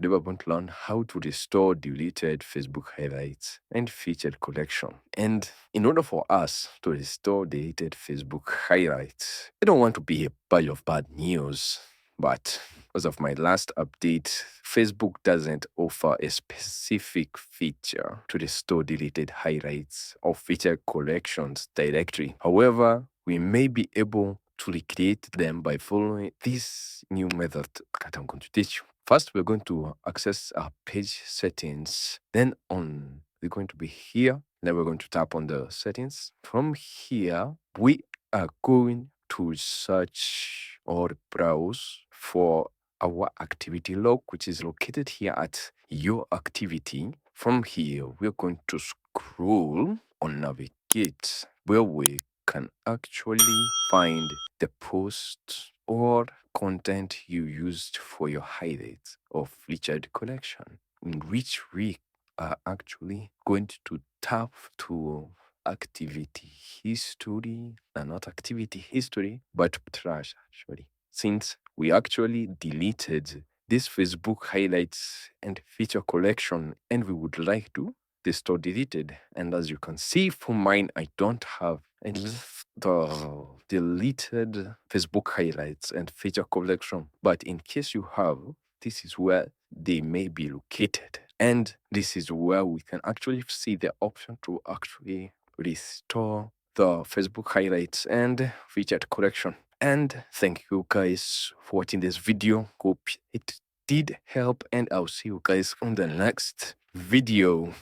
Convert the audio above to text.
Today we're going to learn how to restore deleted Facebook highlights and featured collection. And in order for us to restore deleted Facebook highlights, I don't want to be a pile of bad news, but as of my last update, Facebook doesn't offer a specific feature to restore deleted highlights or featured collections directly. However, we may be able to recreate them by following this new method that I'm going to teach you. First, we're going to access our page settings. Then we're going to be here. Then we're going to tap on the settings. From here, we are going to search or browse for our activity log, which is located here at your activity. From here, we're going to scroll or navigate where we can actually find the post or content you used for your highlights or featured collection, in which we are actually going to tap to activity history, not activity history, but trash actually, since we actually deleted this Facebook highlights and feature collection and we would like to restore deleted. And as you can see from mine, I don't have the deleted Facebook highlights and feature collection. But in case you have, this is where they may be located. And this is where we can actually see the option to actually restore the Facebook highlights and featured collection. And thank you guys for watching this video. Hope it did help, and I'll see you guys on the next video.